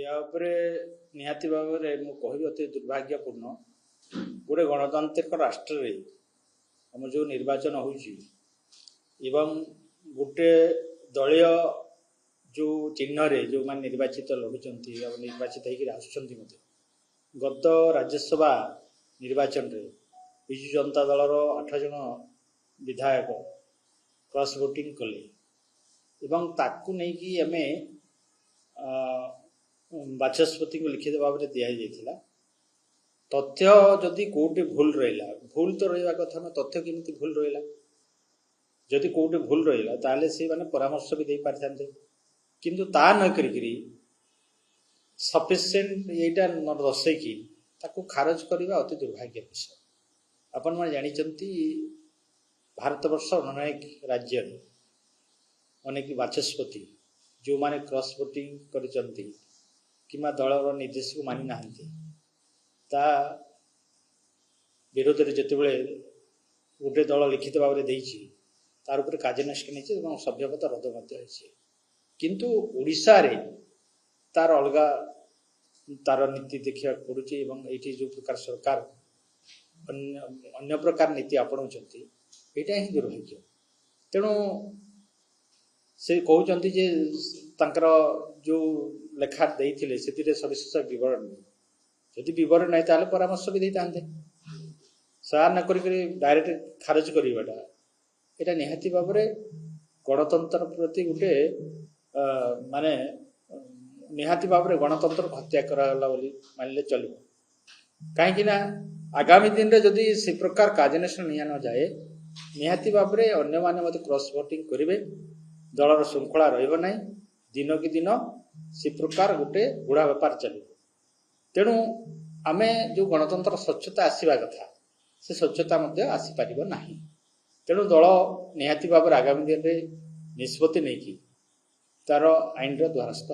निहाती भाव में कह अति दुर्भाग्यपूर्ण गोटे गणतांत्रिक राष्ट्र रे आम जो निर्वाचन हो गोटे दलीय जो चिन्ह रे जो मान निर्वाचित लड़ुंट निर्वाचित होकर गत राज्यसभा निर्वाचन रे विजु जनता दलर 8 जन विधायक क्रॉस वोटिंग कले एवं ताकू नहीं कि आमे बाचस्पति को लिखित भाव में दिया तथ्य जदि कोटे भूल रहा भूल तो रहा कथा ना तथ्य केमती भूल रहा जदि कोटे भूल रहा ताले से माने परामर्श भी दे पारि थांते किंतु ता न करी सफिशिएंट एटा न दर्शेकी ताको खारज करवा अति दुर्भाग्य विषय। आपण माने जानिचंती भारतवर्ष अनेक राज्य अनेक बाचस्पति जो माने क्रॉस वोटिंग करिचंती किमा दलर निर्देश को मानि नाहंती ता विरोध रे जतेबेले गोटे दल लिखित भाव में देइछि तार ऊपर कार्यानुष्ठान नेछि एवं सभ्यपद रद्द मध्य होइछि किंतु ओडिसा रे तार अलगा तार नीति देखिया पड़ुछि एवं एठी जो प्रकार सरकार अन्य प्रकार नीति आपणाउछंती एटा ही दुर्भाग्य। तेणु से कहउछंती जे तांकर जो लेखा देइथिले सेतिरे सविशेष विवरण जदि विवरण नहीं ताले परामर्श भी देते सार न करी डायरेक्ट खारज करवाटा एटा निहाती भाव में गणतंत्र प्रति गोटे माने निहाती भाव में गणतंत्र हत्या कराला बोली मानले चलो कहीं आगामी दिन रे जदि से प्रकार कार्यानुष्ठान निया न जाए निहाती भाव में अन्य माने मते क्रॉस वोटिंग करेंगे दलर श्रृंखला रहिबो नाही दिन की दिन से प्रकार गोटे बुढ़ा व्यापार चलो। तेणु आमे जो गणतंत्र स्वच्छता आसवा कथा से स्वच्छता आसी पारिबो नाही। तेणु दल निहाती भाव आगामी दिन में निष्पत्ति नहीं कि तार आईन द्वारस्थ